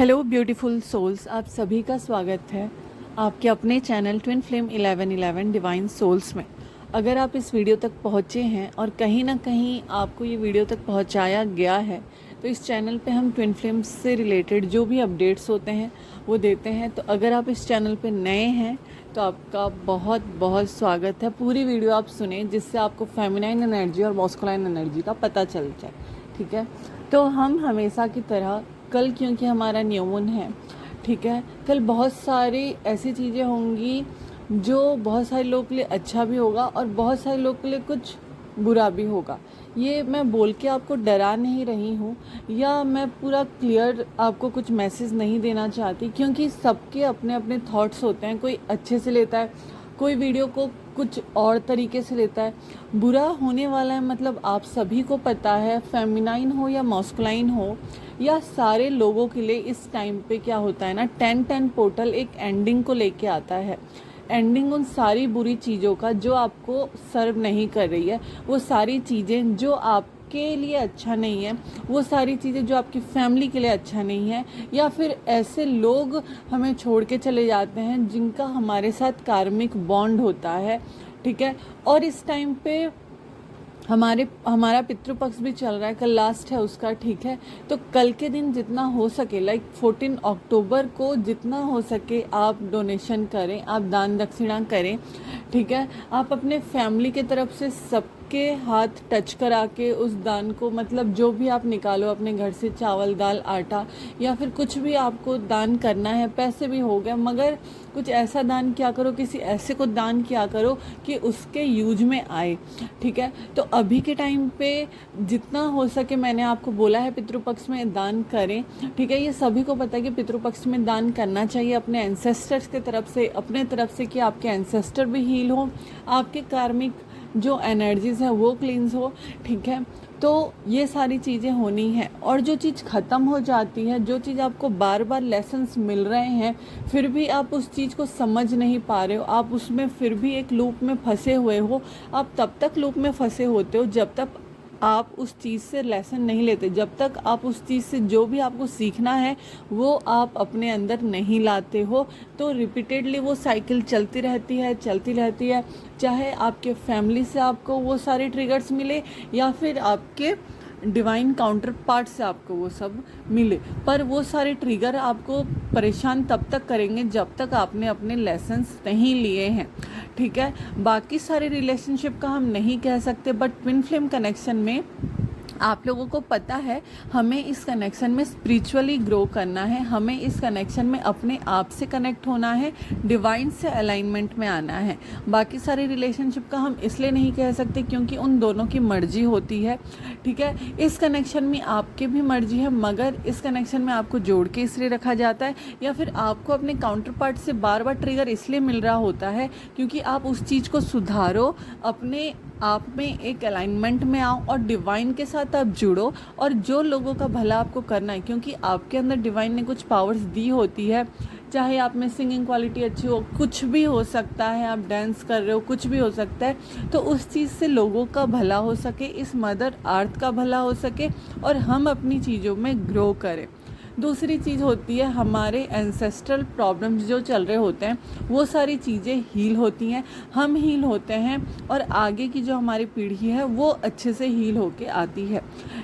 Hello beautiful souls, आप सभी का स्वागत है आपके अपने channel twin flame 1111 divine souls में। अगर आप इस वीडियो तक पहुँचे हैं और कहीं ना कहीं आपको ये वीडियो तक पहुँचाया गया है, तो इस चैनल पे हम ट्विन फ्लेम्स से रिलेटेड जो भी अपडेट्स होते हैं वो देते हैं। तो अगर आप इस चैनल पे नए हैं तो आपका बहुत बहुत स्वागत है। पूरी वीडियो आप सुने जिससे आपको फेमिनाइन एनर्जी और मॉस्कुलाइन एनर्जी का पता चल जाए, ठीक है। तो हम हमेशा की तरह कल, क्योंकि हमारा न्यू मून है, ठीक है, कल बहुत सारी ऐसी चीज़ें होंगी जो बहुत सारे लोगों के लिए अच्छा भी होगा और बहुत सारे लोगों के लिए कुछ बुरा भी होगा। ये मैं बोल के आपको डरा नहीं रही हूँ या मैं पूरा क्लियर आपको कुछ मैसेज नहीं देना चाहती, क्योंकि सबके अपने अपने थॉट्स होते हैं। कोई अच्छे से लेता है, कोई वीडियो को कुछ और तरीके से लेता है। बुरा होने वाला है, मतलब आप सभी को पता है, फेमिनाइन हो या मॉस्कुलाइन हो या सारे लोगों के लिए इस टाइम पे क्या होता है ना, 10-10 पोर्टल एक एंडिंग को लेके आता है। एंडिंग उन सारी बुरी चीज़ों का जो आपको सर्व नहीं कर रही है, वो सारी चीज़ें जो आपके लिए अच्छा नहीं है, वो सारी चीज़ें जो आपकी फैमिली के लिए अच्छा नहीं है, या फिर ऐसे लोग हमें छोड़ के चले जाते हैं जिनका हमारे साथ कार्मिक बॉन्ड होता है, ठीक है। और इस टाइम पे हमारा पितृपक्ष भी चल रहा है, कल लास्ट है उसका, ठीक है। तो कल के दिन जितना हो सके, लाइक 14 अक्टूबर को जितना हो सके आप डोनेशन करें, आप दान दक्षिणा करें, ठीक है। आप अपने फैमिली के तरफ से सबके हाथ टच करा के उस दान को, मतलब जो भी आप निकालो अपने घर से, चावल दाल आटा या फिर कुछ भी आपको दान करना है, पैसे भी हो गए, मगर कुछ ऐसा दान किया करो, किसी ऐसे को दान किया करो कि उसके यूज में आए, ठीक है। तो अभी के टाइम पे जितना हो सके, मैंने आपको बोला है पितृपक्ष में दान करें, ठीक है। ये सभी को पता है कि पितृपक्ष में दान करना चाहिए अपने एंसेस्टर्स के तरफ से, अपने तरफ से, कि आपके एंसेस्टर भी हील हो, आपके कार्मिक जो एनर्जीज़ हैं वो क्लींस हो, ठीक है। तो ये सारी चीज़ें होनी है। और जो चीज़ ख़त्म हो जाती है, जो चीज़ आपको बार बार लेसन्स मिल रहे हैं, फिर भी आप उस चीज़ को समझ नहीं पा रहे हो, आप उसमें फिर भी एक लूप में फंसे हुए हो। आप तब तक लूप में फंसे होते हो जब तक आप उस चीज़ से लेसन नहीं लेते, जब तक आप उस चीज़ से जो भी आपको सीखना है वो आप अपने अंदर नहीं लाते हो। तो रिपीटेडली वो साइकिल चलती रहती है, चाहे आपके फैमिली से आपको वो सारे ट्रिगर्स मिले या फिर आपके डिवाइन काउंटर पार्ट से आपको वो सब मिले, पर वो सारे ट्रिगर आपको परेशान तब तक करेंगे जब तक आपने अपने लेसन्स नहीं लिए हैं, ठीक है। बाकी सारे रिलेशनशिप का हम नहीं कह सकते, बट ट्विन फ्लेम कनेक्शन में आप लोगों को पता है, हमें इस कनेक्शन में स्पिरिचुअली ग्रो करना है, हमें इस कनेक्शन में अपने आप से कनेक्ट होना है, डिवाइन से अलाइनमेंट में आना है। बाकी सारे रिलेशनशिप का हम इसलिए नहीं कह सकते क्योंकि उन दोनों की मर्जी होती है, ठीक है। इस कनेक्शन में आपकी भी मर्जी है, मगर इस कनेक्शन में आपको जोड़ के इसलिए रखा जाता है, या फिर आपको अपने काउंटर पार्ट से बार बार ट्रिगर इसलिए मिल रहा होता है क्योंकि आप उस चीज़ को सुधारो, अपने आप में एक अलाइनमेंट में आओ और डिवाइन के साथ आप जुड़ो। और जो लोगों का भला आपको करना है, क्योंकि आपके अंदर डिवाइन ने कुछ पावर्स दी होती है, चाहे आप में सिंगिंग क्वालिटी अच्छी हो, कुछ भी हो सकता है, आप डांस कर रहे हो, कुछ भी हो सकता है, तो उस चीज़ से लोगों का भला हो सके, इस मदर अर्थ का भला हो सके और हम अपनी चीज़ों में ग्रो करें। दूसरी चीज़ होती है, हमारे एंसेस्ट्रल प्रॉब्लम्स जो चल रहे होते हैं वो सारी चीज़ें हील होती हैं, हम हील होते हैं और आगे की जो हमारी पीढ़ी है वो अच्छे से हील होके आती है,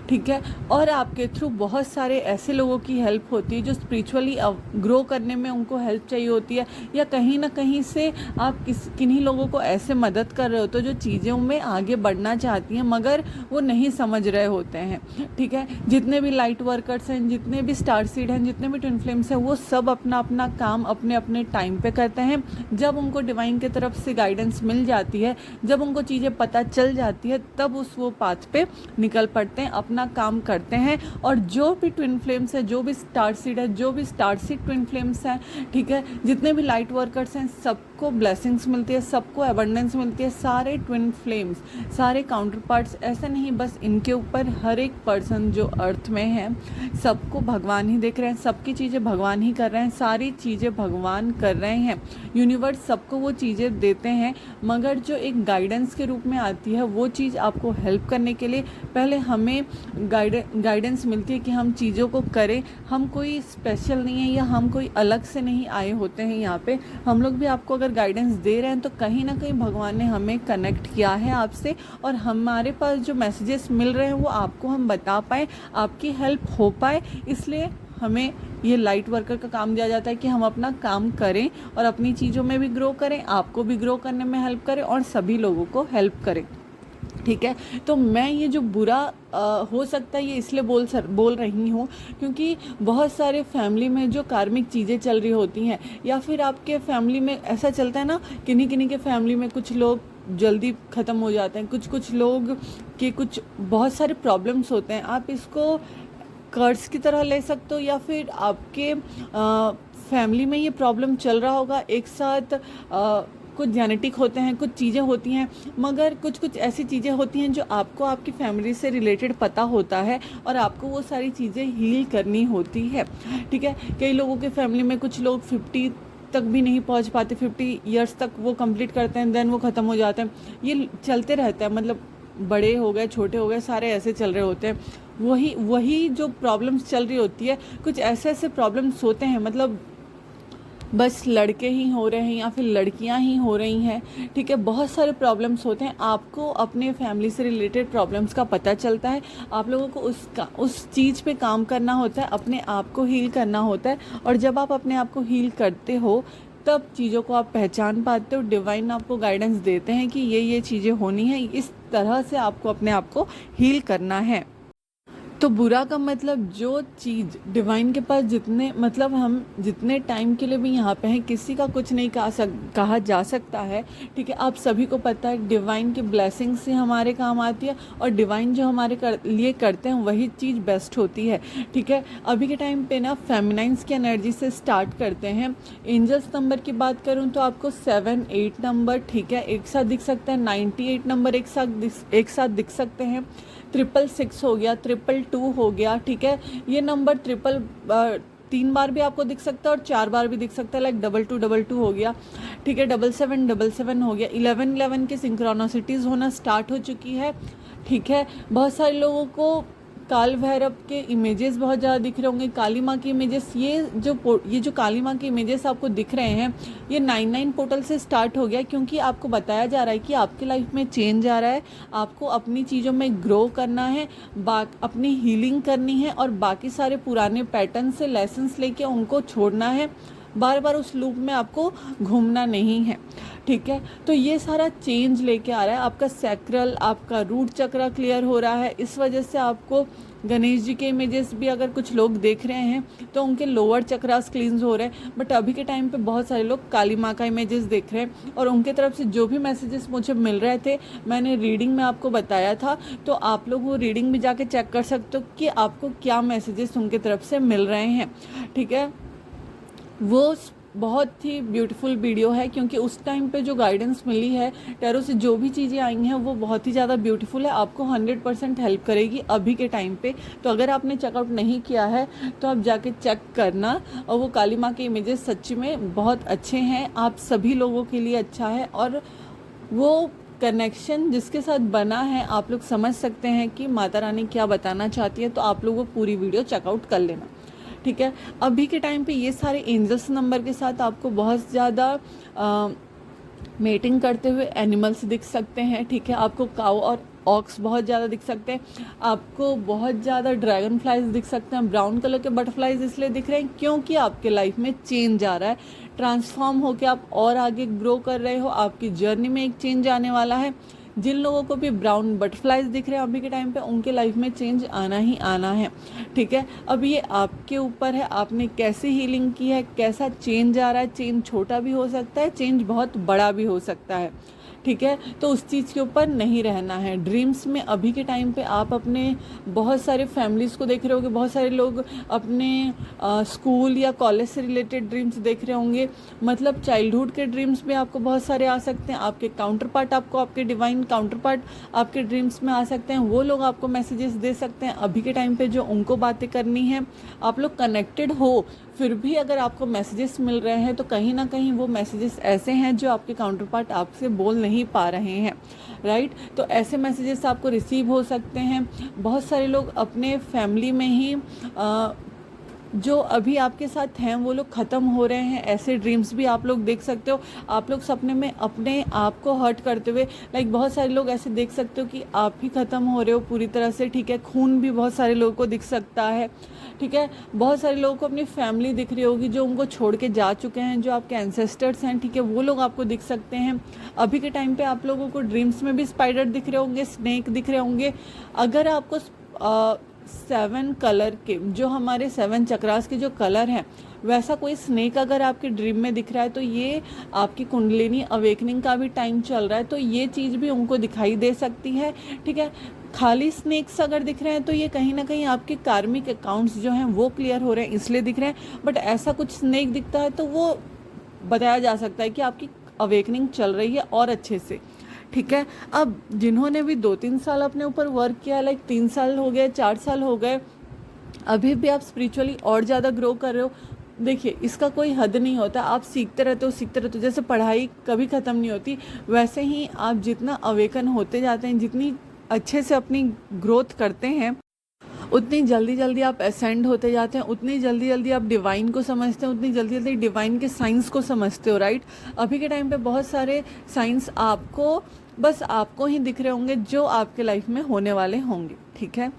ठीक है। और आपके थ्रू बहुत सारे ऐसे लोगों की हेल्प होती है जो स्पिरिचुअली ग्रो करने में उनको हेल्प चाहिए होती है, या कहीं ना कहीं से आप किन्हीं लोगों को ऐसे मदद कर रहे हो तो जो चीज़ों में आगे बढ़ना चाहती हैं मगर वो नहीं समझ रहे होते हैं, ठीक है। जितने भी लाइट वर्कर्स हैं, जितने भी स्टार सीड हैं, जितने भी ट्विन फ्लेम्स हैं, वो सब अपना अपना काम अपने अपने टाइम पे करते हैं। जब उनको डिवाइन की तरफ से गाइडेंस मिल जाती है, जब उनको चीज़ें पता चल जाती है, तब वो पाथ पे निकल पड़ते हैं, अपना काम करते हैं। और जो भी ट्विन फ्लेम्स है, जो भी स्टार सीड है, जो भी स्टार सीड ट्विन फ्लेम्स हैं, ठीक है, जितने भी लाइट वर्कर्स हैं, सबको ब्लेसिंग्स मिलती है, सबको एबंडेंस मिलती है। सारे ट्विन फ्लेम्स, सारे काउंटर पार्ट्स, ऐसा नहीं बस इनके ऊपर, हर एक पर्सन जो अर्थ में है सबको भगवान भगवान ही देख रहे हैं, सबकी चीज़ें भगवान ही कर रहे हैं, सारी चीज़ें भगवान कर रहे हैं। यूनिवर्स सबको वो चीज़ें देते हैं, मगर जो एक गाइडेंस के रूप में आती है वो चीज़ आपको हेल्प करने के लिए पहले हमें गाइडेंस मिलती है कि हम चीज़ों को करें। हम कोई स्पेशल नहीं है या हम कोई अलग से नहीं आए होते हैं यहाँ पे। हम लोग भी आपको अगर गाइडेंस दे रहे हैं तो कहीं ना कहीं भगवान ने हमें कनेक्ट किया है आपसे, और हमारे पास जो मैसेजेस मिल रहे हैं वो आपको हम बता पाए, आपकी हेल्प हो पाए। इसलिए हमें ये लाइट वर्कर का काम दिया जाता है कि हम अपना काम करें और अपनी चीज़ों में भी ग्रो करें, आपको भी ग्रो करने में हेल्प करें और सभी लोगों को हेल्प करें। ठीक है, तो मैं ये जो बुरा हो सकता है ये इसलिए बोल रही हूँ क्योंकि बहुत सारे फैमिली में जो कार्मिक चीज़ें चल रही होती हैं, या फिर आपके फैमिली में ऐसा चलता है ना, किन्हीं के फैमिली में कुछ लोग जल्दी ख़त्म हो जाते हैं, कुछ लोग के कुछ बहुत सारे प्रॉब्लम्स होते हैं। आप इसको कर्ज की तरह ले सकते हो, या फिर आपके फैमिली में ये प्रॉब्लम चल रहा होगा एक साथ। कुछ जेनेटिक होते हैं, कुछ चीज़ें होती हैं, मगर कुछ ऐसी चीज़ें होती हैं जो आपको आपकी फैमिली से रिलेटेड पता होता है और आपको वो सारी चीज़ें हील करनी होती है। ठीक है, कई लोगों के फैमिली में कुछ लोग 50 तक भी नहीं पहुंच पाते, 50 ईयर्स तक वो कंप्लीट करते हैं, देन वो ख़त्म हो जाते हैं। ये चलते रहता है, मतलब बड़े हो गए छोटे हो गए सारे ऐसे चल रहे होते हैं। वही जो प्रॉब्लम्स चल रही होती है, कुछ ऐसे प्रॉब्लम्स होते हैं, मतलब बस लड़के ही हो रहे हैं या फिर लड़कियां ही हो रही हैं। ठीक है, बहुत सारे प्रॉब्लम्स होते हैं। आपको अपने फैमिली से रिलेटेड प्रॉब्लम्स का पता चलता है, आप लोगों को उस चीज़ पे काम करना होता है, अपने आप को हील करना होता है। और जब आप अपने आप को हील करते हो तब चीज़ों को आप पहचान पाते हो। डिवाइन आपको गाइडेंस देते हैं कि ये चीज़ें होनी है, इस तरह से आपको अपने आप को हील करना है। तो बुरा का मतलब जो चीज़ डिवाइन के पास हम जितने टाइम के लिए भी यहाँ पे हैं, किसी का कुछ नहीं कहा जा सकता है। ठीक है, आप सभी को पता है डिवाइन की ब्लेसिंग से हमारे काम आती है, और डिवाइन जो हमारे लिए करते हैं वही चीज़ बेस्ट होती है। ठीक है, अभी के टाइम पे ना फेमिनाइन्स की एनर्जी से स्टार्ट करते हैं। एंजल्स नंबर की बात करूँ तो आपको 7, 8 नंबर, ठीक है, एक साथ दिख सकता है। 98 नंबर एक साथ दिख सकते हैं। 666 हो गया, 222 हो गया। ठीक है, ये नंबर 3 बार भी आपको दिख सकता है और 4 बार भी दिख सकता है, लाइक 2222 हो गया। ठीक है, 7777 हो गया। 1111 की सिंक्रोनोसिटीज़ होना स्टार्ट हो चुकी है। ठीक है, बहुत सारे लोगों को काल भैरव के इमेजेस बहुत ज़्यादा दिख रहे होंगे, काली माँ की इमेजेस। ये जो काली माँ के इमेजेस आपको दिख रहे हैं, ये 99 पोर्टल से स्टार्ट हो गया, क्योंकि आपको बताया जा रहा है कि आपकी लाइफ में चेंज आ रहा है, आपको अपनी चीज़ों में ग्रो करना है, अपनी हीलिंग करनी है, और बाकी सारे पुराने पैटर्न से लेसन्स लेके उनको छोड़ना है। बार बार उस लूप में आपको घूमना नहीं है। ठीक है, तो ये सारा चेंज लेके आ रहा है। आपका सैक्रल, आपका रूट चक्र क्लियर हो रहा है। इस वजह से आपको गणेश जी के इमेजेस भी अगर कुछ लोग देख रहे हैं तो उनके लोअर चक्रास क्लींस हो रहे हैं। बट अभी के टाइम पे बहुत सारे लोग काली माँ का इमेजेस देख रहे हैं, और उनके तरफ से जो भी मैसेजेस मुझे मिल रहे थे, मैंने रीडिंग में आपको बताया था, तो आप लोग वो रीडिंग भी जाके चेक कर सकते हो कि आपको क्या मैसेजेस उनके तरफ से मिल रहे हैं। ठीक है, वो बहुत ही ब्यूटीफुल वीडियो है, क्योंकि उस टाइम पे जो गाइडेंस मिली है टैरो से, जो भी चीज़ें आई हैं वो बहुत ही ज़्यादा ब्यूटीफुल है, आपको 100% हेल्प करेगी अभी के टाइम पे। तो अगर आपने चेकआउट नहीं किया है तो आप जाके चेक करना। और वो काली माँ के इमेजेस सच्ची में बहुत अच्छे हैं, आप सभी लोगों के लिए अच्छा है, और वो कनेक्शन जिसके साथ बना है आप लोग समझ सकते हैं कि माता रानी क्या बताना चाहती है। तो आप लोग वो पूरी वीडियो चेकआउट कर लेना। ठीक है, अभी के टाइम पे ये सारे एंजल्स नंबर के साथ आपको बहुत ज़्यादा मेटिंग करते हुए एनिमल्स दिख सकते हैं। ठीक है, आपको काऊ और ऑक्स बहुत ज़्यादा दिख सकते हैं, आपको बहुत ज़्यादा ड्रैगन फ्लाइज दिख सकते हैं। ब्राउन कलर के बटरफ्लाइज इसलिए दिख रहे हैं क्योंकि आपके लाइफ में चेंज आ रहा है, ट्रांसफॉर्म होकर आप और आगे ग्रो कर रहे हो, आपकी जर्नी में एक चेंज आने वाला है। जिन लोगों को भी ब्राउन बटरफ्लाइज दिख रहे हैं अभी के टाइम पे, उनके लाइफ में चेंज आना ही आना है। ठीक है, अब ये आपके ऊपर है, आपने कैसे हीलिंग की है, कैसा चेंज आ रहा है। चेंज छोटा भी हो सकता है, चेंज बहुत बड़ा भी हो सकता है। ठीक है। तो उस चीज़ के ऊपर नहीं रहना है। ड्रीम्स में अभी के टाइम पे आप अपने बहुत सारे फैमिलीज़ को देख रहे होंगे, बहुत सारे लोग अपने स्कूल या कॉलेज से रिलेटेड ड्रीम्स देख रहे होंगे, मतलब चाइल्डहुड के ड्रीम्स में आपको बहुत सारे आ सकते हैं। आपके काउंटर पार्ट, आपको आपके डिवाइन काउंटर पार्ट आपके ड्रीम्स में आ सकते हैं। वो लोग आपको मैसेजेस दे सकते हैं अभी के टाइम पे जो उनको बातें करनी है। आप लोग कनेक्टेड हो, फिर भी अगर आपको मैसेजेस मिल रहे हैं तो कहीं ना कहीं वो मैसेजेस ऐसे हैं जो आपके काउंटर पार्ट आपसे बोल नहीं पा रहे हैं, राइट। तो ऐसे मैसेजेस आपको रिसीव हो सकते हैं। बहुत सारे लोग अपने फैमिली में ही जो अभी आपके साथ हैं वो लोग ख़त्म हो रहे हैं, ऐसे ड्रीम्स भी आप लोग देख सकते हो। आप लोग सपने में अपने आप को हर्ट करते हुए, लाइक बहुत सारे लोग ऐसे देख सकते हो कि आप ही ख़त्म हो रहे हो पूरी तरह से, ठीक है। खून भी बहुत सारे लोगों को दिख सकता है, ठीक है। बहुत सारे लोगों को अपनी फैमिली दिख रही होगी जो उनको छोड़ के जा चुके हैं, जो आपके एंसेस्टर्स हैं, ठीक है, वो लोग आपको दिख सकते हैं। अभी के टाइम पे आप लोगों को ड्रीम्स में भी स्पाइडर दिख रहे होंगे, स्नेक दिख रहे होंगे। अगर आपको 7 कलर के, जो हमारे 7 चक्रास के जो कलर हैं, वैसा कोई स्नेक अगर आपके ड्रीम में दिख रहा है तो ये आपकी कुंडलिनी अवेकनिंग का भी टाइम चल रहा है, तो ये चीज़ भी उनको दिखाई दे सकती है, ठीक है। खाली स्नेक्स अगर दिख रहे हैं तो ये कहीं ना कहीं आपके कार्मिक अकाउंट्स जो हैं वो क्लियर हो रहे हैं, इसलिए दिख रहे हैं। बट ऐसा कुछ स्नेक दिखता है तो वो बताया जा सकता है कि आपकी अवेकनिंग चल रही है और अच्छे से, ठीक है। अब जिन्होंने भी 2-3 साल अपने ऊपर वर्क किया, लाइक 3 साल हो गए, 4 साल हो गए, अभी भी आप स्पिरिचुअली और ज़्यादा ग्रो कर रहे हो, देखिए इसका कोई हद नहीं होता। आप सीखते रहते हो, सीखते रहते हो। जैसे पढ़ाई कभी ख़त्म नहीं होती, वैसे ही आप जितना अवेकन होते जाते हैं, जितनी अच्छे से अपनी ग्रोथ करते हैं, उतनी जल्दी जल्दी आप असेंड होते जाते हैं, उतनी जल्दी जल्दी आप डिवाइन को समझते हैं, उतनी जल्दी जल्दी डिवाइन के साइंस को समझते हो, राइट। अभी के टाइम पे बहुत सारे साइंस आपको, बस आपको ही दिख रहे होंगे जो आपके लाइफ में होने वाले होंगे, ठीक है।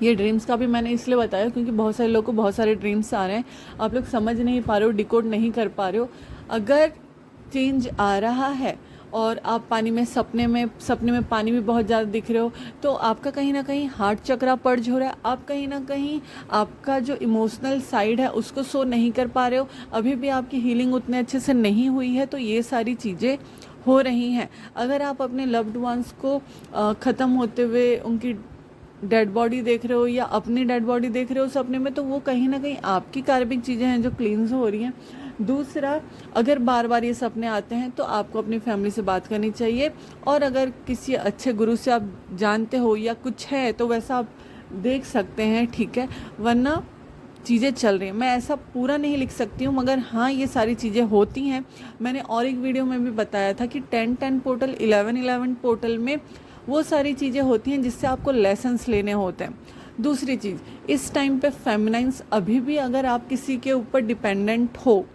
ये ड्रीम्स का भी मैंने इसलिए बताया क्योंकि बहुत सारे लोगों को बहुत सारे ड्रीम्स आ रहे हैं, आप लोग समझ नहीं पा रहे हो, डिकोड नहीं कर पा रहे हो। अगर चेंज आ रहा है और आप सपने में पानी भी बहुत ज़्यादा दिख रहे हो, तो आपका कहीं ना कहीं हार्ट चक्रा पर्ज हो रहा है। आप कहीं ना कहीं आपका जो इमोशनल साइड है उसको शो नहीं कर पा रहे हो, अभी भी आपकी हीलिंग उतने अच्छे से नहीं हुई है, तो ये सारी चीज़ें हो रही हैं। अगर आप अपने लव्ड वंस को ख़त्म होते हुए उनकी डेड बॉडी देख रहे हो या अपनी डेड बॉडी देख रहे हो सपने में, तो वो कहीं ना कहीं आपकी कार्मिक चीज़ें हैं जो क्लींस हो रही हैं। दूसरा, अगर बार बार ये सपने आते हैं तो आपको अपनी फैमिली से बात करनी चाहिए, और अगर किसी अच्छे गुरु से आप जानते हो या कुछ है तो वैसा आप देख सकते हैं, ठीक है। वरना चीज़ें चल रही हैं, मैं ऐसा पूरा नहीं लिख सकती हूँ, मगर हाँ ये सारी चीज़ें होती हैं। मैंने और एक वीडियो में भी बताया था कि 10-10 पोर्टल, 11-11 पोर्टल में वो सारी चीज़ें होती हैं जिससे आपको लेसन्स लेने होते हैं। दूसरी चीज़, इस टाइम पे फेमिनाइन्स, अभी भी अगर आप किसी के ऊपर डिपेंडेंट हो,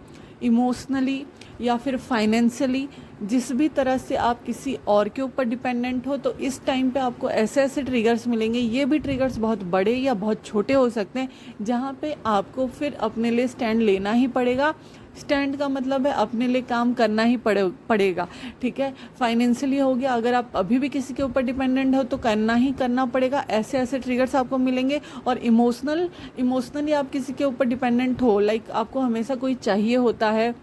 इमोशनली या फिर फाइनेंशियली, जिस भी तरह से आप किसी और के ऊपर डिपेंडेंट हो, तो इस टाइम पे आपको ऐसे ऐसे ट्रिगर्स मिलेंगे। ये भी ट्रिगर्स बहुत बड़े या बहुत छोटे हो सकते हैं, जहाँ पे आपको फिर अपने लिए स्टैंड लेना ही पड़ेगा। स्टैंड का मतलब है अपने लिए काम करना ही पड़ेगा, ठीक है। फाइनेंशियली हो गया, अगर आप अभी भी किसी के ऊपर डिपेंडेंट हो तो करना पड़ेगा। ऐसे ऐसे ट्रिगर्स आपको मिलेंगे। और इमोशनली आप किसी के ऊपर डिपेंडेंट हो, लाइक आपको हमेशा कोई चाहिए होता है,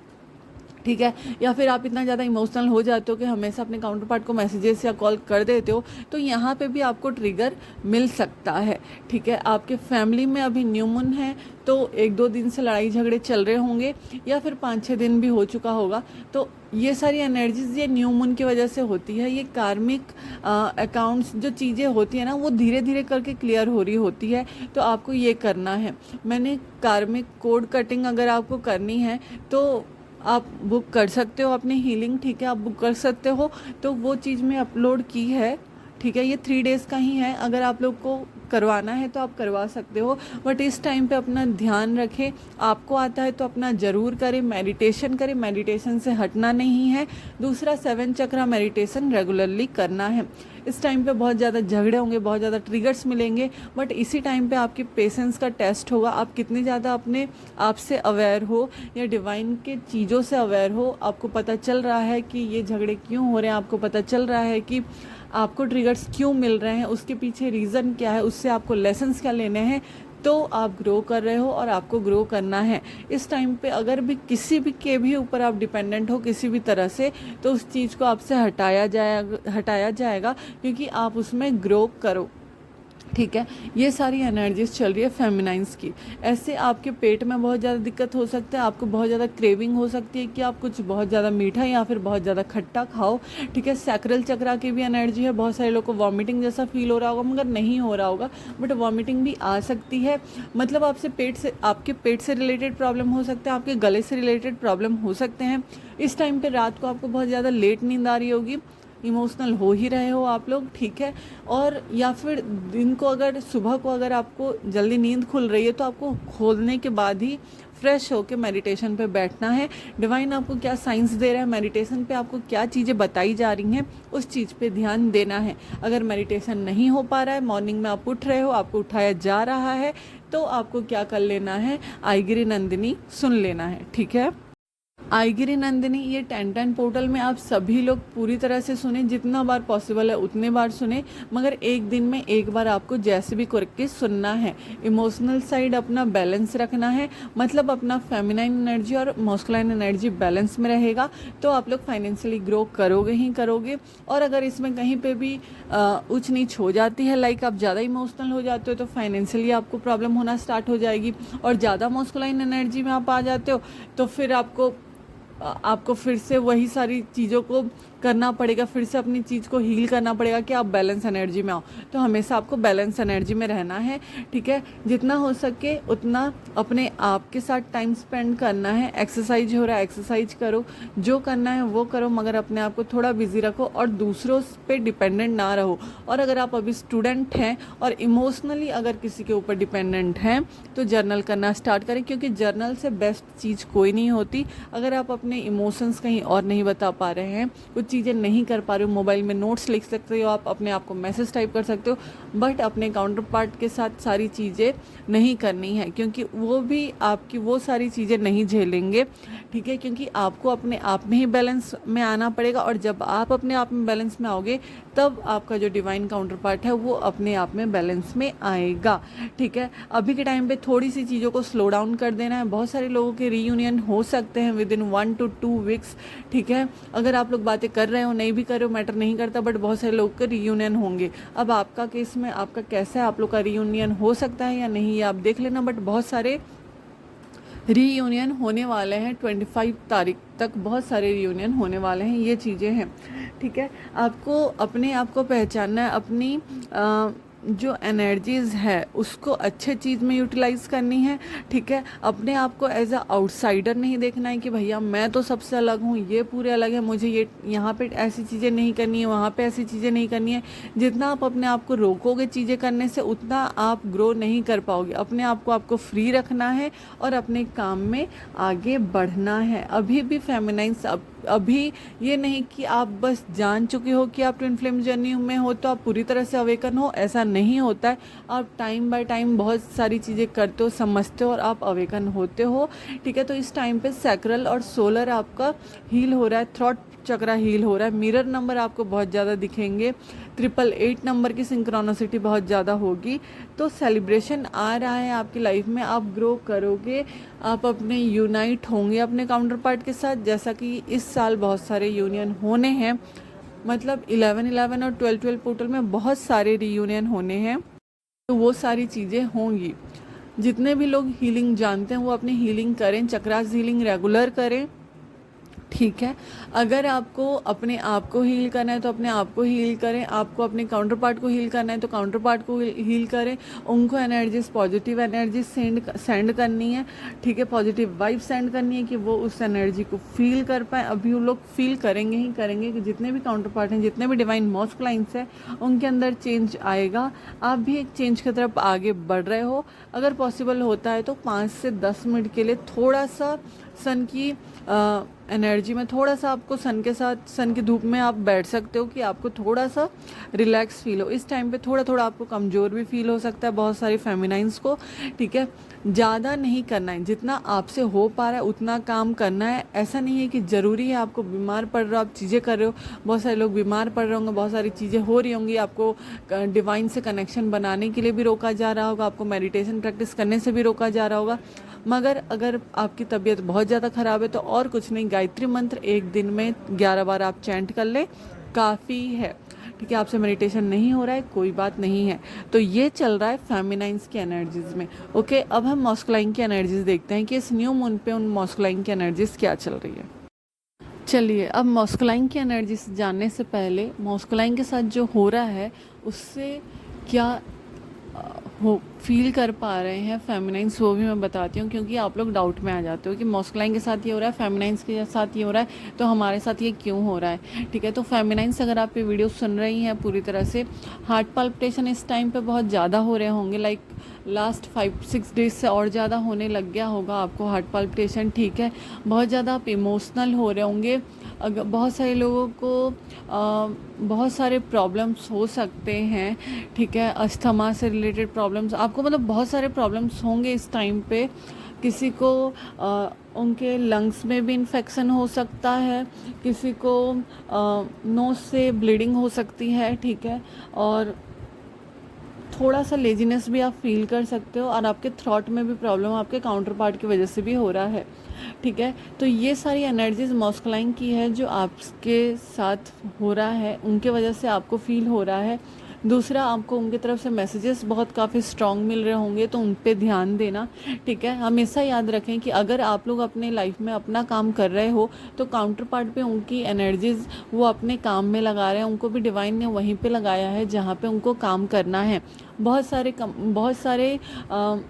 ठीक है, या फिर आप इतना ज़्यादा इमोशनल हो जाते हो कि हमेशा अपने काउंटर पार्ट को मैसेजेस या कॉल कर देते हो, तो यहाँ पे भी आपको ट्रिगर मिल सकता है, ठीक है। आपके फैमिली में अभी न्यू मून है, तो 1-2 दिन से लड़ाई झगड़े चल रहे होंगे, या फिर 5-6 दिन भी हो चुका होगा। तो ये सारी एनर्जीज ये न्यू मून की वजह से होती है। ये कार्मिक अकाउंट्स जो चीज़ें होती है ना, वो धीरे धीरे करके क्लियर हो रही होती है, तो आपको ये करना है। मैंने कार्मिक कोड कटिंग अगर आपको करनी है तो आप बुक कर सकते हो अपनी हीलिंग, ठीक है, आप बुक कर सकते हो। तो वो चीज़ मैं अपलोड की है, ठीक है। ये 3 डेज़ का ही है, अगर आप लोग को करवाना है तो आप करवा सकते हो। बट इस टाइम पे अपना ध्यान रखें, आपको आता है तो अपना ज़रूर करें, मेडिटेशन करें, मेडिटेशन से हटना नहीं है। दूसरा, 7 चक्रा मेडिटेशन रेगुलरली करना है। इस टाइम पे बहुत ज़्यादा झगड़े होंगे, बहुत ज़्यादा ट्रिगर्स मिलेंगे, बट इसी टाइम पे आपके पेशेंस का टेस्ट होगा। आप कितने ज़्यादा अपने आप से अवेयर हो या डिवाइन के चीज़ों से अवेयर हो। आपको पता चल रहा है कि ये झगड़े क्यों हो रहे हैं, आपको पता चल रहा है कि आपको ट्रिगर्स क्यों मिल रहे हैं, उसके पीछे रीज़न क्या है, उससे आपको लेसन्स क्या लेने हैं, तो आप ग्रो कर रहे हो और आपको ग्रो करना है। इस टाइम पे अगर भी किसी भी के भी ऊपर आप डिपेंडेंट हो किसी भी तरह से, तो उस चीज़ को आपसे हटाया जाएगा क्योंकि आप उसमें ग्रो करो। ठीक है, ये सारी एनर्जीज चल रही है फेमिनाइंस की। ऐसे आपके पेट में बहुत ज़्यादा दिक्कत हो सकता है, आपको बहुत ज़्यादा क्रेविंग हो सकती है कि आप कुछ बहुत ज़्यादा मीठा या फिर बहुत ज़्यादा खट्टा खाओ। ठीक है, सैक्रल चक्रा की भी एनर्जी है, बहुत सारे लोगों को वॉमिटिंग जैसा फील हो रहा होगा मगर नहीं हो रहा होगा, बट वॉमिटिंग भी आ सकती है। मतलब आपके पेट से रिलेटेड प्रॉब्लम हो सकता है, आपके गले से रिलेटेड प्रॉब्लम हो सकते हैं। इस टाइम पर रात को आपको बहुत ज़्यादा लेट नींद आ रही होगी, इमोशनल हो ही रहे हो आप लोग। ठीक है, और या फिर दिन को अगर सुबह को अगर आपको जल्दी नींद खुल रही है तो आपको खोलने के बाद ही फ्रेश होकर मेडिटेशन पे बैठना है। डिवाइन आपको क्या साइंस दे रहा है, मेडिटेशन पे आपको क्या चीज़ें बताई जा रही हैं, उस चीज़ पे ध्यान देना है। अगर मेडिटेशन नहीं हो पा रहा है, मॉर्निंग में आप उठ रहे हो, आपको उठाया जा रहा है, तो आपको क्या कर लेना है, आइगिरी नंदिनी सुन लेना है। ठीक है, आइगिरी नंदिनी ये 1010 पोर्टल में आप सभी लोग पूरी तरह से सुने, जितना बार पॉसिबल है उतने बार सुने, मगर एक दिन में एक बार आपको जैसे भी करके सुनना है। इमोशनल साइड अपना बैलेंस रखना है, मतलब अपना फेमिनाइन एनर्जी और मॉस्कुलाइन एनर्जी बैलेंस में रहेगा तो आप लोग फाइनेंशियली ग्रो करोगे ही करोगे। और अगर इसमें कहीं पे भी ऊंच नीच हो जाती है, लाइक आप ज़्यादा इमोशनल हो जाते हो, तो फाइनेंशियली आपको प्रॉब्लम होना स्टार्ट हो जाएगी। और ज़्यादा मॉस्कुलाइन एनर्जी में आप आ जाते हो तो फिर आपको फिर से वही सारी चीज़ों को करना पड़ेगा, फिर से अपनी चीज़ को हील करना पड़ेगा कि आप बैलेंस एनर्जी में आओ। तो हमेशा आपको बैलेंस एनर्जी में रहना है। ठीक है, जितना हो सके उतना अपने आप के साथ टाइम स्पेंड करना है। एक्सरसाइज हो रहा है, एक्सरसाइज करो, जो करना है वो करो, मगर अपने आप को थोड़ा बिजी रखो और दूसरों पे डिपेंडेंट ना रहो। और अगर आप अभी स्टूडेंट हैं और इमोशनली अगर किसी के ऊपर डिपेंडेंट हैं तो जर्नल करना स्टार्ट करें, क्योंकि जर्नल से बेस्ट चीज़ कोई नहीं होती। अगर आप अपने इमोशंस कहीं और नहीं बता पा रहे हैं, कुछ चीज़ें नहीं कर पा रहे हो, मोबाइल में नोट्स लिख सकते हो, आप अपने आप को मैसेज टाइप कर सकते हो, बट अपने काउंटर पार्ट के साथ सारी चीज़ें नहीं करनी है, क्योंकि वो भी आपकी वो सारी चीज़ें नहीं झेलेंगे। ठीक है, क्योंकि आपको अपने आप में ही बैलेंस में आना पड़ेगा, और जब आप अपने आप में बैलेंस में आओगे तब आपका जो डिवाइन काउंटर पार्ट है वो अपने आप में बैलेंस में आएगा। ठीक है, अभी के टाइम पे थोड़ी सी चीज़ों को स्लो डाउन कर देना है। बहुत सारे लोगों के रीयूनियन हो सकते हैं विद इन 1 to 2 वीक्स। ठीक है, अगर आप लोग बातें कर रहे हो नहीं भी कर रहे हो मैटर नहीं करता, बट बहुत सारे लोगों के रीयूनियन होंगे। अब आपका केस में आपका कैसा है, आप लोग का रीयूनियन हो सकता है या नहीं ये आप देख लेना, बट बहुत सारे रीयूनियन होने वाले हैं। 25 तारीख तक बहुत सारे रीयूनियन होने वाले हैं, ये चीज़ें हैं। ठीक है, आपको अपने आप को पहचानना है, अपनी जो एनर्जीज़ है उसको अच्छे चीज़ में यूटिलाइज़ करनी है। ठीक है, अपने आप को एज अ आउटसाइडर नहीं देखना है कि भैया मैं तो सबसे अलग हूँ, ये पूरे अलग है, मुझे ये यहाँ पे ऐसी चीज़ें नहीं करनी है, वहाँ पे ऐसी चीज़ें नहीं करनी है। जितना आप अपने आप को रोकोगे चीज़ें करने से, उतना आप ग्रो नहीं कर पाओगे। अपने आप को आपको फ्री रखना है और अपने काम में आगे बढ़ना है। अभी भी फेमिनाइन्स अभी ये नहीं कि आप बस जान चुके हो कि आप ट्विन फ्लेम जर्नी में हो तो आप पूरी तरह से अवेकन हो, ऐसा नहीं होता है। आप टाइम बाय टाइम बहुत सारी चीज़ें करते हो, समझते हो और आप अवेकन होते हो। ठीक है, तो इस टाइम पे सैक्रल और सोलर आपका हील हो रहा है, थ्रॉट चक्रा हील हो रहा है, मिरर नंबर आपको बहुत ज़्यादा दिखेंगे, 888 नंबर की सिंक्रोनिसिटी बहुत ज़्यादा होगी। तो सेलिब्रेशन आ रहा है आपकी लाइफ में, आप ग्रो करोगे, आप अपने यूनाइट होंगे अपने काउंटर पार्ट के साथ। जैसा कि इस साल बहुत सारे यूनियन होने हैं, मतलब 11-11 और 12-12 पोर्टल में बहुत सारे रीयूनियन होने हैं, तो वो सारी चीज़ें होंगी। जितने भी लोग हीलिंग जानते हैं वो अपनी हीलिंग करें, चक्रास हीलिंग रेगुलर करें। ठीक है, अगर आपको अपने आप को हील करना है तो अपने आप को हील करें, आपको अपने काउंटर पार्ट को हील करना है तो काउंटर पार्ट को हील करें। उनको एनर्जीज, पॉजिटिव एनर्जी सेंड करनी है। ठीक है, पॉजिटिव वाइब सेंड करनी है कि वो उस एनर्जी को फील कर पाए। अभी वो लोग फील करेंगे ही करेंगे कि जितने भी काउंटर पार्ट हैं, जितने भी डिवाइन मॉस्कुलाइंस हैं, उनके अंदर चेंज आएगा। आप भी एक चेंज की तरफ आगे बढ़ रहे हो। अगर पॉसिबल होता है तो 5 से 10 मिनट के लिए थोड़ा सा सन की एनर्जी में थोड़ा सा आपको सन के साथ, सन की धूप में आप बैठ सकते हो कि आपको थोड़ा सा रिलैक्स फील हो। इस टाइम पे थोड़ा थोड़ा आपको कमज़ोर भी फील हो सकता है बहुत सारी फेमिनाइंस को, ठीक है। ज़्यादा नहीं करना है, जितना आपसे हो पा रहा है उतना काम करना है। ऐसा नहीं है कि ज़रूरी है आपको बीमार पड़ रहे हो, आप चीज़ें कर रहे हो, बहुत सारे लोग बीमार पड़ रहे होंगे, बहुत सारी चीज़ें हो रही होंगी, आपको डिवाइन से कनेक्शन बनाने के लिए भी रोका जा रहा होगा, आपको मेडिटेशन प्रैक्टिस करने से भी रोका जा रहा होगा। मगर अगर आपकी तबीयत बहुत ज़्यादा ख़राब है तो और कुछ नहीं, गायत्री मंत्र एक दिन में 11 बार आप चैंट कर ले, काफ़ी है, ठीक है। आपसे मेडिटेशन नहीं हो रहा है, कोई बात नहीं है। तो ये चल रहा है फेमिनाइंस की एनर्जीज में। ओके, अब हम मॉस्कुलाइन की एनर्जीज देखते हैं कि इस न्यू मून पे उन मॉस्कुलाइन की एनर्जीज क्या चल रही है। चलिए, अब मॉस्कुलाइन की एनर्जीज जानने से पहले मॉस्कुलाइन के साथ जो हो रहा है उससे क्या हो फील कर पा रहे हैं फेमिनाइंस, वो भी मैं बताती हूँ, क्योंकि आप लोग डाउट में आ जाते हो कि मॉस्कुलाइन के साथ ये हो रहा है, फेमिनाइंस के साथ ये हो रहा है, तो हमारे साथ ये क्यों हो रहा है, ठीक है। तो फेमिनाइंस, अगर आप ये वीडियो सुन रही हैं पूरी तरह से, हार्ट पल्पिटेशन इस टाइम पे बहुत ज़्यादा हो रहे होंगे, लाइक लास्ट 5-6 डेज से और ज़्यादा होने लग गया होगा आपको हार्ट पल्पिटेशन, ठीक है। बहुत ज़्यादा आप इमोशनल हो रहे होंगे। अगर बहुत सारे लोगों को बहुत सारे प्रॉब्लम्स हो सकते हैं, ठीक है, अस्थमा से रिलेटेड प्रॉब्लम्स आपको, मतलब बहुत सारे प्रॉब्लम्स होंगे इस टाइम पे। किसी को उनके लंग्स में भी इन्फेक्शन हो सकता है, किसी को नोज से ब्लीडिंग हो सकती है, ठीक है, और थोड़ा सा लेजीनेस भी आप फील कर सकते हो, और आपके थ्रॉट में भी प्रॉब्लम आपके काउंटर पार्ट की वजह से भी हो रहा है, ठीक है। तो ये सारी एनर्जीज मॉस्कुलाइन की है जो आपके साथ हो रहा है, उनके वजह से आपको फील हो रहा है। दूसरा, आपको उनकी तरफ से मैसेजेस बहुत काफ़ी स्ट्रॉन्ग मिल रहे होंगे, तो उन पे ध्यान देना, ठीक है। हमेशा याद रखें कि अगर आप लोग अपने लाइफ में अपना काम कर रहे हो तो काउंटर पार्ट पे उनकी एनर्जीज वो अपने काम में लगा रहे हैं, उनको भी डिवाइन ने वहीं पे लगाया है जहाँ पे उनको काम करना है। बहुत सारे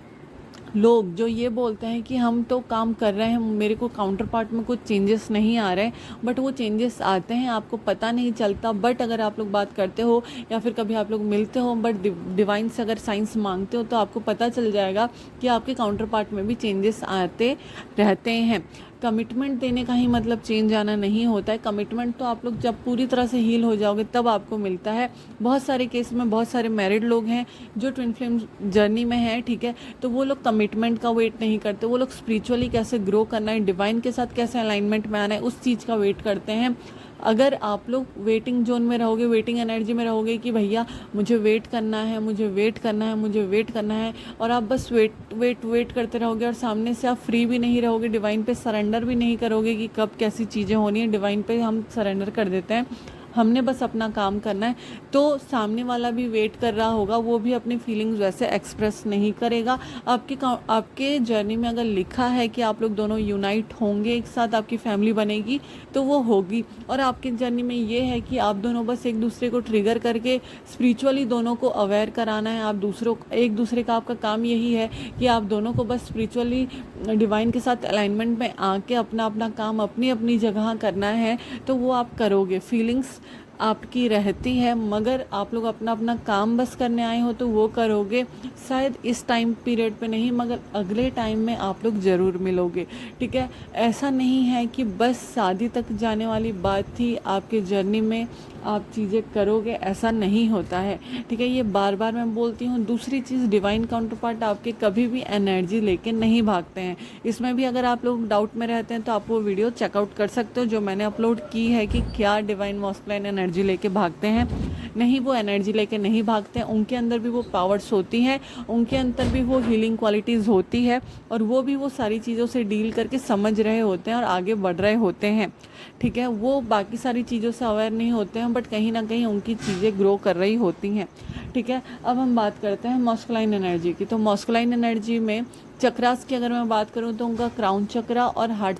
लोग जो ये बोलते हैं कि हम तो काम कर रहे हैं, मेरे को काउंटर पार्ट में कुछ चेंजेस नहीं आ रहे हैं, बट वो चेंजेस आते हैं, आपको पता नहीं चलता। बट अगर आप लोग बात करते हो या फिर कभी आप लोग मिलते हो, बट डिवाइन से अगर साइंस मांगते हो तो आपको पता चल जाएगा कि आपके काउंटर पार्ट में भी चेंजेस आते रहते हैं। कमिटमेंट देने का ही मतलब चेंज आना नहीं होता है। कमिटमेंट तो आप लोग जब पूरी तरह से हील हो जाओगे तब आपको मिलता है। बहुत सारे केस में बहुत सारे मैरिड लोग हैं जो ट्विन फ्लेम जर्नी में हैं, ठीक है, तो वो लोग कमिटमेंट का वेट नहीं करते, वो लोग स्पिरिचुअली कैसे ग्रो करना है, डिवाइन के साथ कैसे अलाइनमेंट में आना है, उस चीज़ का वेट करते हैं। अगर आप लोग वेटिंग जोन में रहोगे, वेटिंग एनर्जी में रहोगे कि भैया मुझे वेट करना है, मुझे वेट करना है, मुझे वेट करना है, और आप बस वेट करते रहोगे और सामने से आप फ्री भी नहीं रहोगे, डिवाइन पे सरेंडर भी नहीं करोगे कि कब कैसी चीज़ें होनी है, डिवाइन पे हम सरेंडर कर देते हैं, हमने बस अपना काम करना है, तो सामने वाला भी वेट कर रहा होगा, वो भी अपनी फीलिंग्स वैसे एक्सप्रेस नहीं करेगा। आपके जर्नी में अगर लिखा है कि आप लोग दोनों यूनाइट होंगे एक साथ, आपकी फैमिली बनेगी, तो वो होगी। और आपकी जर्नी में ये है कि आप दोनों बस एक दूसरे को ट्रिगर करके स्पिरिचुअली दोनों को अवेयर कराना है। आप एक दूसरे का आपका काम यही है कि आप दोनों को बस स्पिरिचुअली डिवाइन के साथ अलाइनमेंट में आके अपना अपना काम अपनी अपनी जगह करना है, तो वो आप करोगे। फीलिंग्स आपकी रहती है, मगर आप लोग अपना अपना काम बस करने आए हो तो वो करोगे। शायद इस टाइम पीरियड पे नहीं, मगर अगले टाइम में आप लोग ज़रूर मिलोगे, ठीक है। ऐसा नहीं है कि बस शादी तक जाने वाली बात थी, आपके जर्नी में आप चीज़ें करोगे, ऐसा नहीं होता है, ठीक है। ये बार बार मैं बोलती हूँ। दूसरी चीज़, डिवाइन काउंटर पार्ट आपके कभी भी एनर्जी लेके नहीं भागते हैं। इसमें भी अगर आप लोग डाउट में रहते हैं तो आप वो वीडियो चेकआउट कर सकते हो जो मैंने अपलोड की है कि क्या डिवाइन मॉस्कुलाइन एनर्जी लेके भागते हैं। नहीं, वो एनर्जी लेके नहीं भागते हैं, उनके अंदर भी वो पावर्स होती हैं, उनके अंदर भी वो हीलिंग क्वालिटीज़ होती है, और वो भी वो सारी चीज़ों से डील करके समझ रहे होते हैं और आगे बढ़ रहे होते हैं, ठीक है। वो बाकी सारी चीज़ों से अवेयर नहीं होते हैं, बट कहीं ना कहीं उनकी चीज़ें ग्रो कर रही होती हैं, ठीक है। अब हम बात करते हैं मॉस्कुलाइन एनर्जी की। तो मॉस्कुलाइन एनर्जी में चक्रास की अगर मैं बात करूँ तो उनका क्राउन चक्रा और हार्ट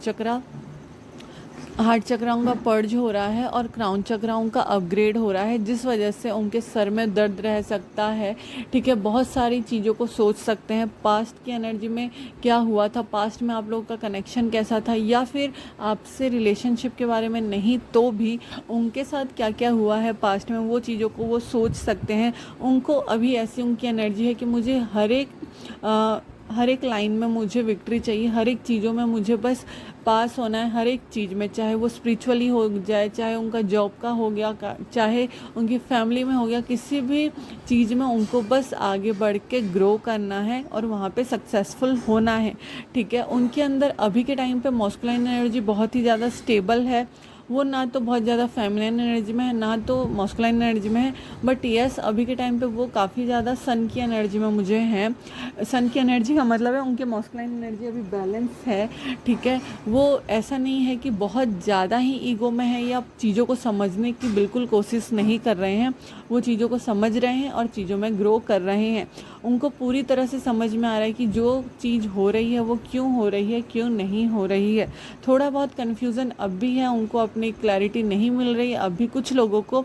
चक्राओं का पर्ज हो रहा है और क्राउन चक्राओं का अपग्रेड हो रहा है, जिस वजह से उनके सर में दर्द रह सकता है, ठीक है। बहुत सारी चीज़ों को सोच सकते हैं, पास्ट की एनर्जी में क्या हुआ था, पास्ट में आप लोगों का कनेक्शन कैसा था, या फिर आपसे रिलेशनशिप के बारे में नहीं तो भी उनके साथ क्या क्या हुआ है पास्ट में, वो चीज़ों को वो सोच सकते हैं। उनको अभी ऐसी उनकी एनर्जी है कि मुझे हर एक हर एक लाइन में मुझे विक्ट्री चाहिए, हर एक चीज़ों में मुझे बस पास होना है, हर एक चीज़ में, चाहे वो स्पिरिचुअली हो जाए, चाहे उनका जॉब का हो गया, चाहे उनकी फैमिली में हो गया, किसी भी चीज़ में उनको बस आगे बढ़ के ग्रो करना है और वहाँ पे सक्सेसफुल होना है। ठीक है, उनके अंदर अभी के टाइम पे मॉस्कुलाइन एनर्जी बहुत ही ज़्यादा स्टेबल है। वो ना तो बहुत ज़्यादा फेमिनिन एनर्जी में है, ना तो मॉस्कुलाइन एनर्जी में है, बट यस अभी के टाइम पे वो काफ़ी ज़्यादा सन की एनर्जी में मुझे हैं। सन की एनर्जी का मतलब है उनके मॉस्कुलाइन एनर्जी अभी बैलेंस है। ठीक है, वो ऐसा नहीं है कि बहुत ज़्यादा ही ईगो में है या चीज़ों को समझने की बिल्कुल कोशिश नहीं कर रहे हैं। वो चीज़ों को समझ रहे हैं और चीज़ों में ग्रो कर रहे हैं। उनको पूरी तरह से समझ में आ रहा है कि जो चीज़ हो रही है वो क्यों हो रही है, क्यों नहीं हो रही है। थोड़ा बहुत कन्फ्यूज़न अब भी है, उनको अपनी क्लैरिटी नहीं मिल रही है अभी कुछ लोगों को।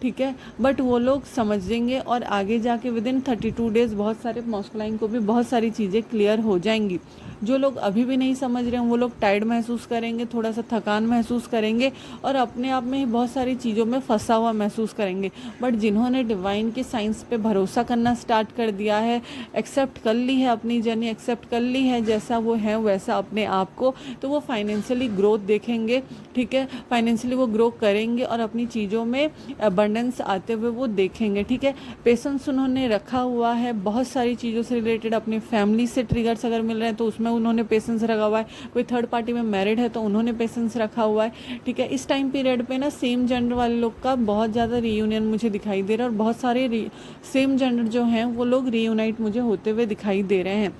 ठीक है, बट वो लोग समझेंगे और आगे जाके विदिन 32 डेज़ बहुत सारे मॉस्कुलाइन को भी बहुत सारी चीज़ें क्लियर हो जाएंगी। जो लोग अभी भी नहीं समझ रहे हैं वो लोग टायर्ड महसूस करेंगे, थोड़ा सा थकान महसूस करेंगे और अपने आप में ही बहुत सारी चीज़ों में फंसा हुआ महसूस करेंगे। बट जिन्होंने डिवाइन के साइंस पे भरोसा करना स्टार्ट कर दिया है, एक्सेप्ट कर ली है अपनी जर्नी, एक्सेप्ट कर ली है जैसा वो है वैसा अपने आप को, तो वो फाइनेंशियली ग्रोथ देखेंगे। ठीक है, फाइनेंशियली वो ग्रो करेंगे और अपनी चीज़ों में अबंडेंस आते हुए वो देखेंगे। ठीक है, पेशेंस उन्होंने रखा हुआ है बहुत सारी चीज़ों से रिलेटेड। अपनी फैमिली से ट्रिगर्स अगर मिल रहे हैं तो उसमें उन्होंने पेशेंस रखा हुआ है। कोई थर्ड पार्टी में मैरिड है तो उन्होंने पेशेंस रखा हुआ है। ठीक है, इस टाइम पीरियड पे ना सेम जेंडर वाले लोग का बहुत ज़्यादा रीयूनियन मुझे दिखाई दे रहा है और बहुत सारे सेम जेंडर जो हैं वो लोग रीयूनाइट मुझे होते हुए दिखाई दे रहे हैं।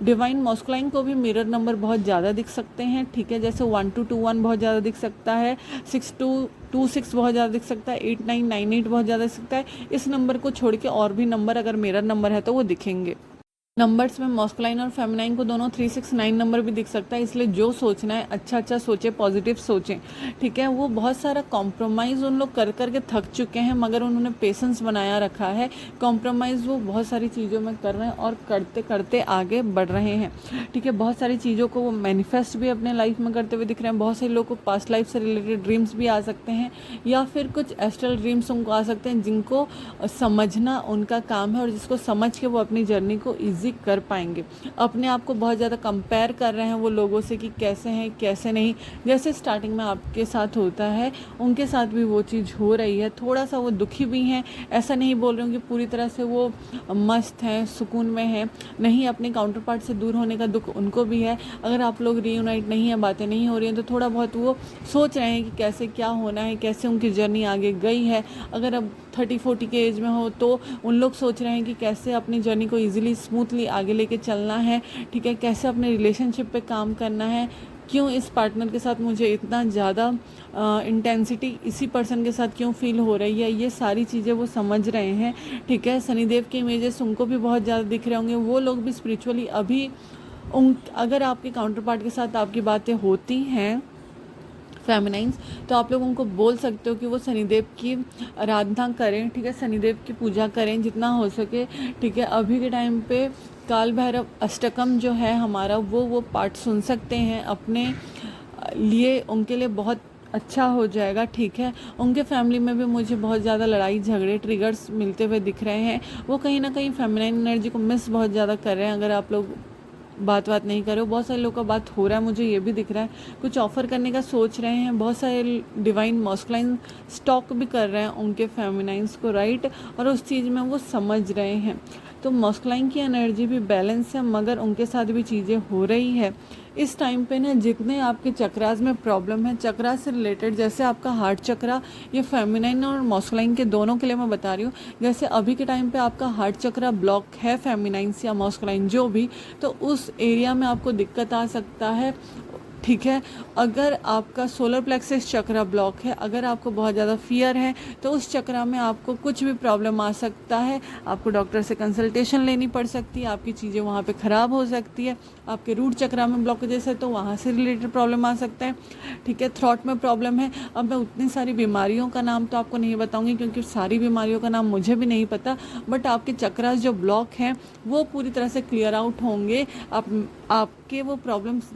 डिवाइन मॉस्कुलाइन को भी मिरर नंबर बहुत ज़्यादा दिख सकते हैं। ठीक है, जैसे 1221 बहुत ज़्यादा दिख सकता है, 6226 बहुत ज़्यादा दिख सकता है, 8998 बहुत ज़्यादा दिख सकता है। इस नंबर को छोड़ के और भी नंबर अगर मिरर नंबर है तो वो दिखेंगे। नंबर्स में मॉस्कुलाइन और फेमिनाइन को दोनों 369 नंबर भी दिख सकता है। इसलिए जो सोचना है अच्छा अच्छा सोचें, पॉजिटिव सोचें। ठीक है, वो बहुत सारा कॉम्प्रोमाइज़ उन लोग कर करके थक चुके हैं मगर उन्होंने पेशेंस बनाया रखा है। कॉम्प्रोमाइज़ वो बहुत सारी चीज़ों में कर रहे हैं और करते करते आगे बढ़ रहे हैं। ठीक है, बहुत सारी चीज़ों को वो मैनिफेस्ट भी अपने लाइफ में करते हुए दिख रहे हैं। बहुत सारे लोगों को पास्ट लाइफ से रिलेटेड ड्रीम्स भी आ सकते हैं या फिर कुछ एस्ट्रल ड्रीम्स उनको आ सकते हैं जिनको समझना उनका काम है और जिसको समझ के वो अपनी जर्नी को ईजी कर पाएंगे। अपने आप को बहुत ज़्यादा कंपेयर कर रहे हैं वो लोगों से कि कैसे हैं कैसे नहीं, जैसे स्टार्टिंग में आपके साथ होता है उनके साथ भी वो चीज़ हो रही है। थोड़ा सा वो दुखी भी हैं, ऐसा नहीं बोल रही हूँ कि पूरी तरह से वो मस्त हैं, सुकून में हैं, नहीं, अपने काउंटर पार्ट से दूर होने का दुख उनको भी है। अगर आप लोग रीयूनाइट नहीं है, बातें नहीं हो रही हैं तो थोड़ा बहुत वो सोच रहे हैं कि कैसे क्या होना है, कैसे उनकी जर्नी आगे गई है। अगर अब 30-40 के एज में हो तो उन लोग सोच रहे हैं कि कैसे अपनी जर्नी को ईजिली स्मूथली आगे लेके चलना है। ठीक है, कैसे अपने रिलेशनशिप पे काम करना है, क्यों इस पार्टनर के साथ मुझे इतना ज़्यादा इंटेंसिटी इसी पर्सन के साथ क्यों फील हो रही है, ये सारी चीज़ें वो समझ रहे हैं। ठीक है, शनिदेव के इमेजेस उनको भी बहुत ज़्यादा दिख रहे होंगे। वो लोग भी स्पिरिचुअली अभी अगर आपके काउंटर पार्ट के साथ आपकी बातें होती हैं फेमिनाइंस तो आप लोग उनको बोल सकते हो कि वो शनिदेव की आराधना करें। ठीक है, शनिदेव की पूजा करें जितना हो सके। ठीक है, अभी के टाइम पे काल भैरव अष्टकम जो है हमारा वो पाठ सुन सकते हैं अपने लिए, उनके लिए बहुत अच्छा हो जाएगा। ठीक है, उनके फैमिली में भी मुझे बहुत ज़्यादा लड़ाई झगड़े ट्रिगर्स मिलते हुए दिख रहे हैं। वो कहीं ना कहीं फेमिनाइन एनर्जी को मिस बहुत ज़्यादा कर रहे हैं। अगर आप लोग बात नहीं कर रहे हो, बहुत सारे लोगों का बात हो रहा है, मुझे ये भी दिख रहा है। कुछ ऑफ़र करने का सोच रहे हैं, बहुत सारे डिवाइन मॉस्कुलाइन स्टॉक भी कर रहे हैं उनके फेमिनाइंस को, राइट, और उस चीज़ में वो समझ रहे हैं। तो मॉस्कुलाइन की एनर्जी भी बैलेंस है मगर उनके साथ भी चीज़ें हो रही है इस टाइम पे ना। जितने आपके चक्रास में प्रॉब्लम है, चक्रास से रिलेटेड, जैसे आपका हार्ट चक्रा, ये फेमिनाइन और मॉस्कुलाइन के दोनों के लिए मैं बता रही हूँ। जैसे अभी के टाइम पे आपका हार्ट चक्रा ब्लॉक है, फेमिनाइंस या मॉस्कुलाइन जो भी, तो उस एरिया में आपको दिक्कत आ सकता है। ठीक है, अगर आपका सोलर प्लेक्सस चक्रा ब्लॉक है, अगर आपको बहुत ज़्यादा फियर है तो उस चक्रा में आपको कुछ भी प्रॉब्लम आ सकता है। आपको डॉक्टर से कंसल्टेशन लेनी पड़ सकती है, आपकी चीज़ें वहाँ पे ख़राब हो सकती है। आपके रूट चक्रा में ब्लॉकेजेस है तो वहाँ से रिलेटेड प्रॉब्लम आ सकता है। ठीक है, थ्रॉट में प्रॉब्लम है। अब मैं उतनी सारी बीमारियों का नाम तो आपको नहीं बताऊँगी क्योंकि सारी बीमारियों का नाम मुझे भी नहीं पता, बट आपके चक्रास जो ब्लॉक हैं वो पूरी तरह से क्लियर आउट होंगे। आपके वो प्रॉब्लम्स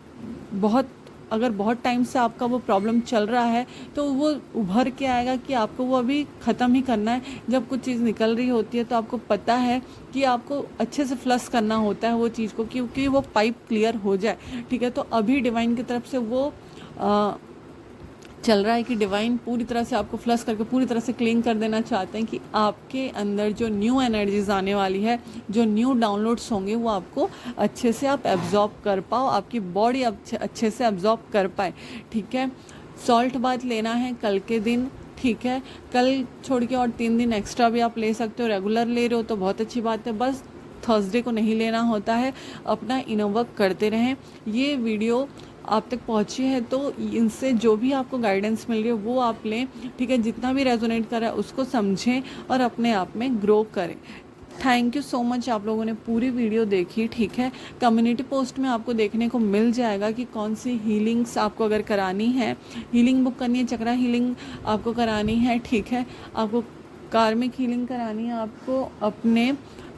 बहुत अगर बहुत टाइम से आपका वो प्रॉब्लम चल रहा है तो वो उभर के आएगा कि आपको वो अभी ख़त्म ही करना है। जब कुछ चीज़ निकल रही होती है तो आपको पता है कि आपको अच्छे से फ्लश करना होता है वो चीज़ को, क्योंकि वो पाइप क्लियर हो जाए, ठीक है। तो अभी डिवाइन की तरफ से वो चल रहा है कि डिवाइन पूरी तरह से आपको फ्लश करके पूरी तरह से क्लीन कर देना चाहते हैं कि आपके अंदर जो न्यू एनर्जीज आने वाली है, जो न्यू डाउनलोड्स होंगे, वो आपको अच्छे से आप एब्जॉर्ब कर पाओ, आपकी बॉडी अच्छे से एब्जॉर्ब कर पाए, ठीक है। सॉल्ट बाथ लेना है कल के दिन, ठीक है। कल छोड़ के और 3 दिन एक्स्ट्रा भी आप ले सकते हो। रेगुलर ले रहे हो तो बहुत अच्छी बात है, बस थर्सडे को नहीं लेना होता है। अपना इनर वर्क करते रहें। ये वीडियो आप तक पहुंची है तो इनसे जो भी आपको गाइडेंस मिल रही है वो आप लें, ठीक है। जितना भी रेजोनेट कर रहा है उसको समझें और अपने आप में ग्रो करें। थैंक यू सो मच, आप लोगों ने पूरी वीडियो देखी, ठीक है। कम्युनिटी पोस्ट में आपको देखने को मिल जाएगा कि कौन सी हीलिंग्स आपको अगर करानी है, हीलिंग बुक करनी है, चक्रा हीलिंग आपको करानी है, ठीक है। आपको कार्मिक हीलिंग करानी है, आपको अपने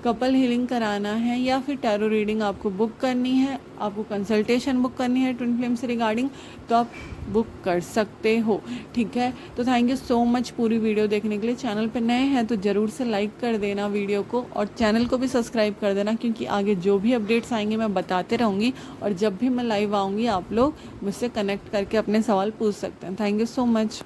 कपल हीलिंग कराना है, या फिर टैरो रीडिंग आपको बुक करनी है, आपको कंसल्टेशन बुक करनी है ट्विन फ्लेम से रिगार्डिंग, तो आप बुक कर सकते हो, ठीक है। तो थैंक यू सो मच पूरी वीडियो देखने के लिए। चैनल पे नए हैं तो ज़रूर से लाइक कर देना वीडियो को, और चैनल को भी सब्सक्राइब कर देना, क्योंकि आगे जो भी अपडेट्स आएंगे मैं बताते रहूँगी। और जब भी मैं लाइव आऊँगी आप लोग मुझसे कनेक्ट करके अपने सवाल पूछ सकते हैं। Thank you so much.